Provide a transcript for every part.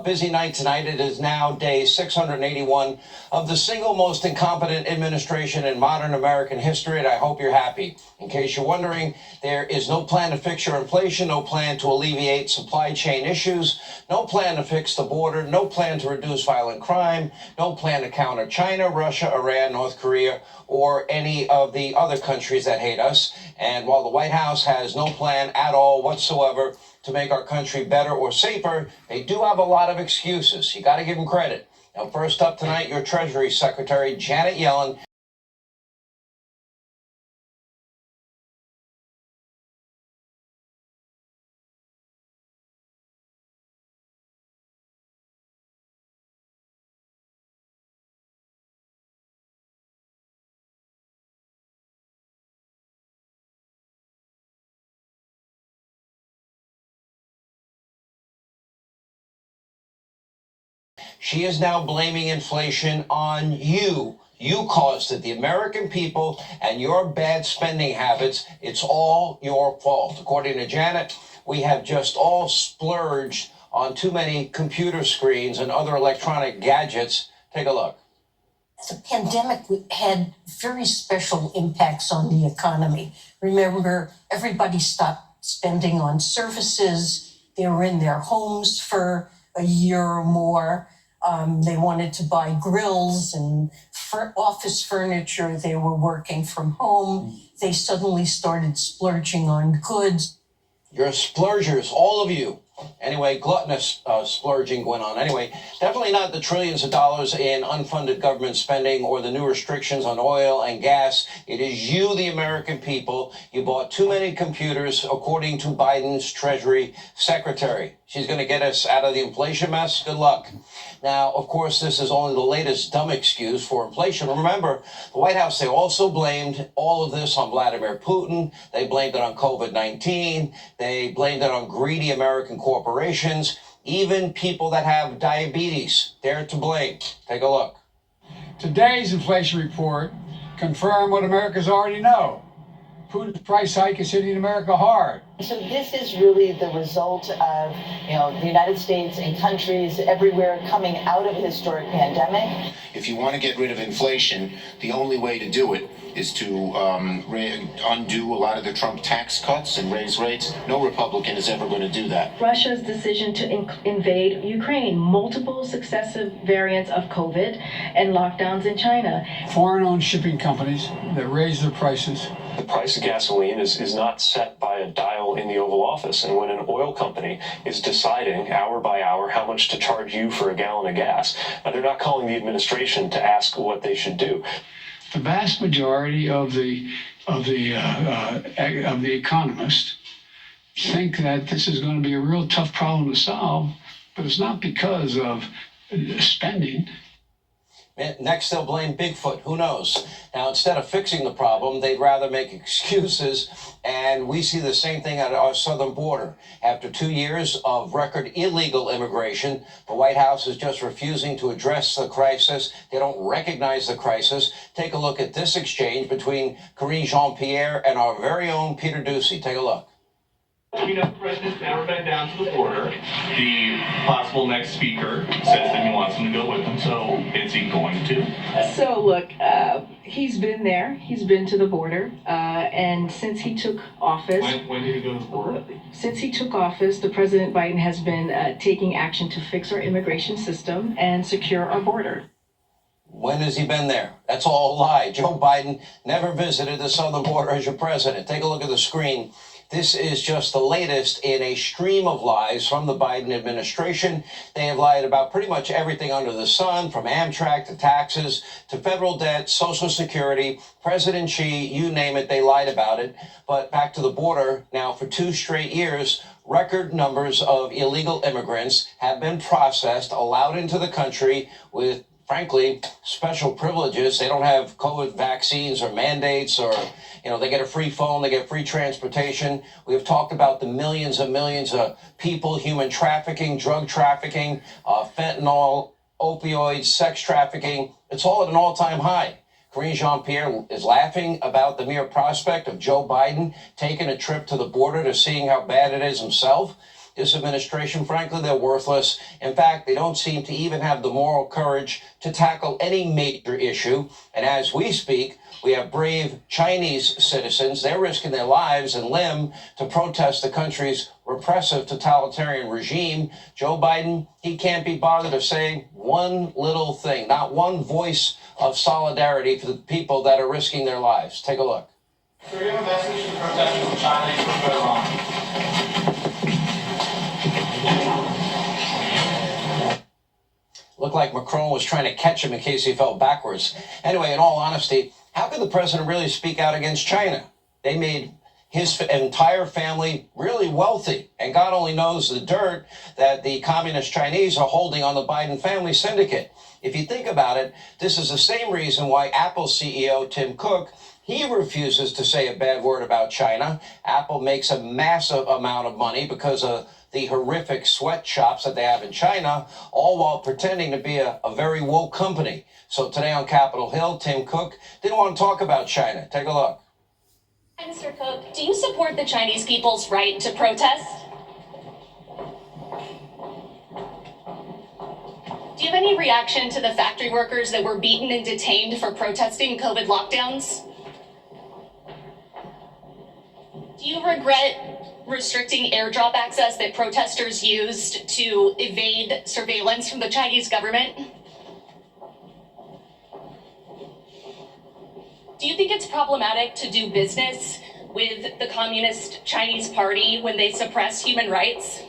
Busy night tonight. It is now day 681 of the single most incompetent administration in modern American history, and I hope you're happy. In case you're wondering, there is no plan to fix your inflation, no plan to alleviate supply chain issues, no plan to fix the border, no plan to reduce violent crime, no plan to counter China, Russia, Iran, North Korea, or any of the other countries that hate us. And while the White House has no plan at all whatsoever to make our country better or safer, they do have a lot of excuses. You got to give them credit. Now, first up tonight, your Treasury Secretary, Janet Yellen. She is now blaming inflation on you. You caused it, the American people, and your bad spending habits. It's all your fault. According to Janet, we have just all splurged on too many computer screens and other electronic gadgets. Take a look. The pandemic had very special impacts on the economy. Remember, everybody stopped spending on services. They were in their homes for a year or more. They wanted to buy grills and office furniture. They were working from home. They suddenly started splurging on goods. You're splurgers, all of you. Anyway, gluttonous splurging going on. Anyway, definitely not the trillions of dollars in unfunded government spending or the new restrictions on oil and gas. It is you, the American people. You bought too many computers, according to Biden's Treasury Secretary. She's going to get us out of the inflation mess. Good luck. Now, of course, this is only the latest dumb excuse for inflation. Remember, the White House, they also blamed all of this on Vladimir Putin. They blamed it on COVID-19. They blamed it on greedy American corporations. Even people that have diabetes, they're to blame. Take a look. Today's inflation report confirmed what Americans already know. Putin's price hike is hitting America hard. So this is really the result of, the United States and countries everywhere coming out of a historic pandemic. If you want to get rid of inflation, the only way to do it is to undo a lot of the Trump tax cuts and raise rates. No Republican is ever going to do that. Russia's decision to invade Ukraine, multiple successive variants of COVID, and lockdowns in China. Foreign-owned shipping companies that raise their prices. The price of gasoline is not set by a dial in the Oval Office. And when an oil company is deciding hour by hour how much to charge you for a gallon of gas, they're not calling the administration to ask what they should do. The vast majority of the economists think that this is going to be a real tough problem to solve, but it's not because of spending. Next, they'll blame Bigfoot. Who knows? Now, instead of fixing the problem, they'd rather make excuses. And we see the same thing at our southern border. After 2 years of record illegal immigration, the White House is just refusing to address the crisis. They don't recognize the crisis. Take a look at this exchange between Karine Jean-Pierre and our very own Peter Doocy. Take a look. We know the president's never been down to the border. The possible next speaker says that he wants him to go with him, so is he going to? So look, he's been there. He's been to the border, and since he took office. When did he go to the border? Since he took office, the President Biden has been taking action to fix our immigration system and secure our border. When has he been there? That's all a lie. Joe Biden never visited the southern border as your president. Take a look at the screen. This is just the latest in a stream of lies from the Biden administration. They have lied about pretty much everything under the sun, from Amtrak to taxes to federal debt, Social Security, President Xi, you name it, they lied about it. But back to the border, now for 2 straight years, record numbers of illegal immigrants have been processed, allowed into the country with, frankly, special privileges. They don't have COVID vaccines or mandates, or, they get a free phone, they get free transportation. We have talked about the millions and millions of people, human trafficking, drug trafficking, fentanyl, opioids, sex trafficking. It's all at an all-time high. Karine Jean-Pierre is laughing about the mere prospect of Joe Biden taking a trip to the border to seeing how bad it is himself. This administration, frankly, they're worthless. In fact, they don't seem to even have the moral courage to tackle any major issue. And as we speak, we have brave Chinese citizens. They're risking their lives and limb to protest the country's repressive totalitarian regime. Joe Biden, he can't be bothered to say one little thing, not one voice of solidarity for the people that are risking their lives. Take a look. So you have a message to the protesters in China you put it on. Looked like Macron was trying to catch him in case he fell backwards. Anyway, in all honesty, how could the president really speak out against China? They made his entire family really wealthy, and God only knows the dirt that the communist Chinese are holding on the Biden family syndicate. If you think about it, this is the same reason why Apple CEO Tim Cook, he refuses to say a bad word about China. Apple makes a massive amount of money because of the horrific sweatshops that they have in China, all while pretending to be a very woke company. So today on Capitol Hill, Tim Cook didn't want to talk about China. Take a look. Mr. Cook, do you support the Chinese people's right to protest? Do you have any reaction to the factory workers that were beaten and detained for protesting COVID lockdowns? Do you regret restricting airdrop access that protesters used to evade surveillance from the Chinese government? Do you think it's problematic to do business with the Communist Chinese Party when they suppress human rights?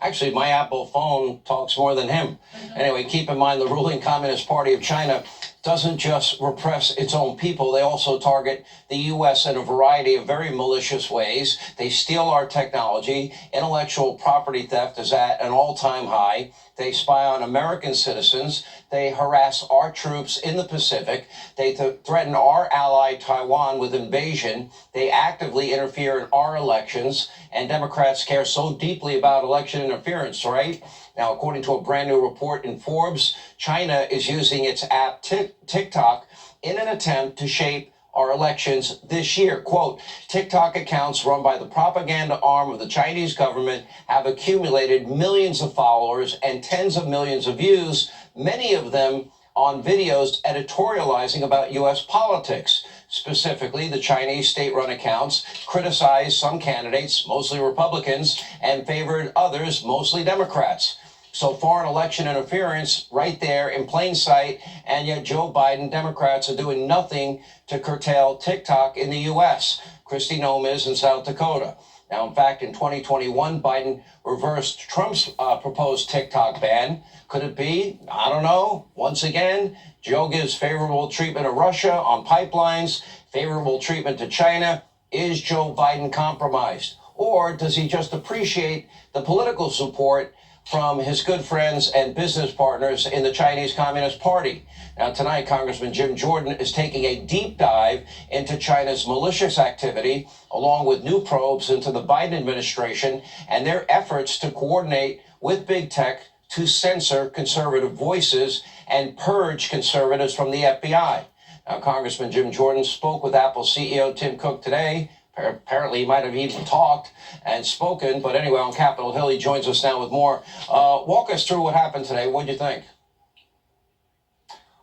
Actually, my Apple phone talks more than him. Anyway, keep in mind the ruling Communist Party of China doesn't just repress its own people. They also target the U.S. in a variety of very malicious ways. They steal our technology. Intellectual property theft is at an all-time high. They spy on American citizens. They harass our troops in the Pacific. They threaten our ally Taiwan with invasion. They actively interfere in our elections. And Democrats care so deeply about election interference, right? Now, according to a brand new report in Forbes, China is using its app TikTok in an attempt to shape our elections this year. Quote, TikTok accounts run by the propaganda arm of the Chinese government have accumulated millions of followers and tens of millions of views, many of them on videos editorializing about U.S. politics. Specifically, the Chinese state-run accounts criticized some candidates, mostly Republicans, and favored others, mostly Democrats. So foreign election interference right there in plain sight, and yet Joe Biden, Democrats are doing nothing to curtail TikTok in the U.S. Kristi Noem is in South Dakota. Now, in fact, in 2021, Biden reversed Trump's proposed TikTok ban. Could it be? I don't know. Once again, Joe gives favorable treatment to Russia on pipelines, favorable treatment to China. Is Joe Biden compromised? Or does he just appreciate the political support from his good friends and business partners in the Chinese Communist Party? Now, tonight, Congressman Jim Jordan is taking a deep dive into China's malicious activity, along with new probes into the Biden administration and their efforts to coordinate with big tech to censor conservative voices and purge conservatives from the FBI. Now, Congressman Jim Jordan spoke with Apple CEO Tim Cook today. Apparently, he might have even talked and spoken. But anyway, on Capitol Hill, he joins us now with more. Walk us through what happened today. What do you think?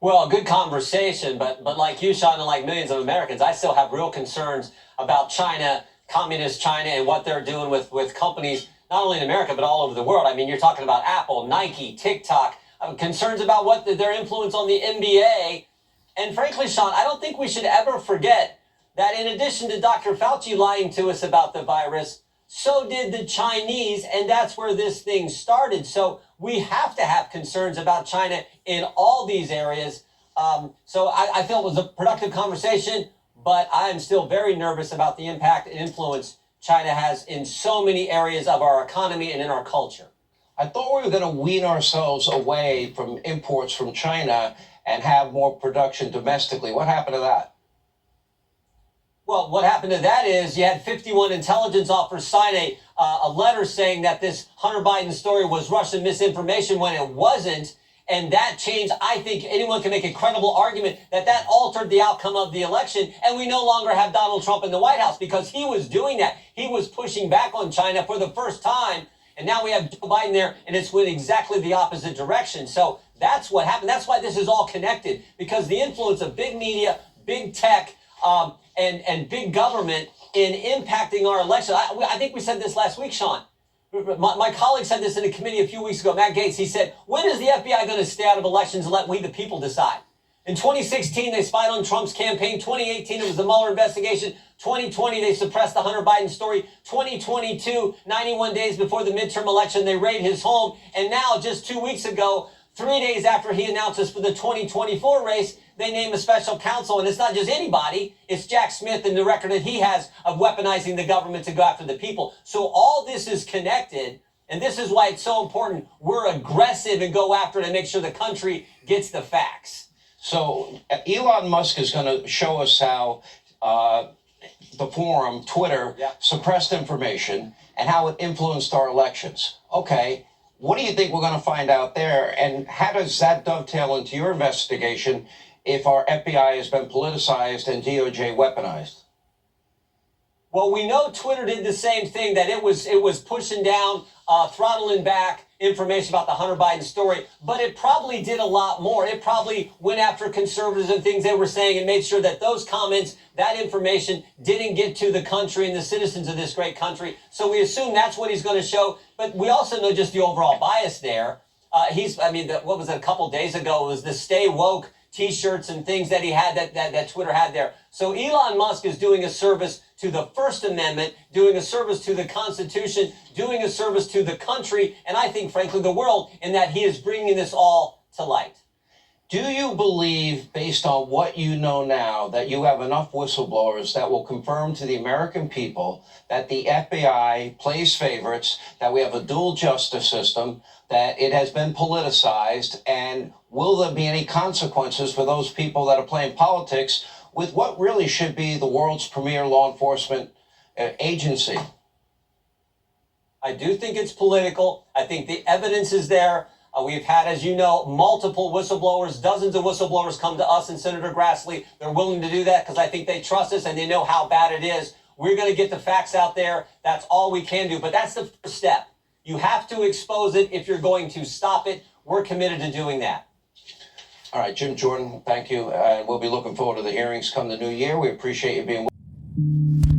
Well, good conversation, but like you, Sean, and like millions of Americans, I still have real concerns about China, communist China, and what they're doing with companies, not only in America, but all over the world. I mean, you're talking about Apple, Nike, TikTok, concerns about what their influence on the NBA. And frankly, Sean, I don't think we should ever forget that in addition to Dr. Fauci lying to us about the virus, so did the Chinese, and that's where this thing started. So we have to have concerns about China in all these areas. So I feel it was a productive conversation, but I'm still very nervous about the impact and influence China has in so many areas of our economy and in our culture. I thought we were going to wean ourselves away from imports from China and have more production domestically. What happened to that? Well, what happened to that is you had 51 intelligence officers sign a letter saying that this Hunter Biden story was Russian misinformation when it wasn't. And that changed. I think anyone can make a credible argument that altered the outcome of the election. And we no longer have Donald Trump in the White House because he was doing that. He was pushing back on China for the first time. And now we have Joe Biden there, and it's went exactly the opposite direction. So that's what happened. That's why this is all connected, because the influence of big media, big tech, and big government in impacting our election. I think we said this last week, Sean. My colleague said this in a committee a few weeks ago, Matt Gaetz. He said, when is the FBI going to stay out of elections and let we, the people, decide? In 2016, they spied on Trump's campaign. 2018, it was the Mueller investigation. 2020, they suppressed the Hunter Biden story. 2022, 91 days before the midterm election, they raid his home. And now, just 2 weeks ago, 3 days after he announces for the 2024 race, they name a special counsel. And it's not just anybody. It's Jack Smith and the record that he has of weaponizing the government to go after the people. So all this is connected. And this is why it's so important we're aggressive and go after it and make sure the country gets the facts. So Elon Musk is going to show us how the forum, Twitter, suppressed information and how it influenced our elections. Okay. What do you think we're going to find out there? And how does that dovetail into your investigation if our FBI has been politicized and DOJ weaponized? Well, we know Twitter did the same thing, that it was pushing down, throttling back information about the Hunter Biden story, but it probably did a lot more. It probably went after conservatives and things they were saying and made sure that those comments, that information didn't get to the country and the citizens of this great country. So we assume that's what he's going to show. But we also know just the overall bias there. What was it, a couple days ago, it was the Stay Woke T-shirts and things that he had that Twitter had there. So Elon Musk is doing a service to the First Amendment, doing a service to the Constitution, doing a service to the country, and I think, frankly, the world, in that he is bringing this all to light. Do you believe, based on what you know now, that you have enough whistleblowers that will confirm to the American people that the FBI plays favorites, that we have a dual justice system, that it has been politicized, and will there be any consequences for those people that are playing politics with what really should be the world's premier law enforcement agency? I do think it's political. I think the evidence is there. We've had, as you know, multiple whistleblowers, dozens of whistleblowers come to us and Senator Grassley. They're willing to do that because I think they trust us and they know how bad it is. We're going to get the facts out there. That's all we can do. But that's the first step. You have to expose it if you're going to stop it. We're committed to doing that. All right, Jim Jordan, thank you. We'll be looking forward to the hearings come the new year. We appreciate you being with us.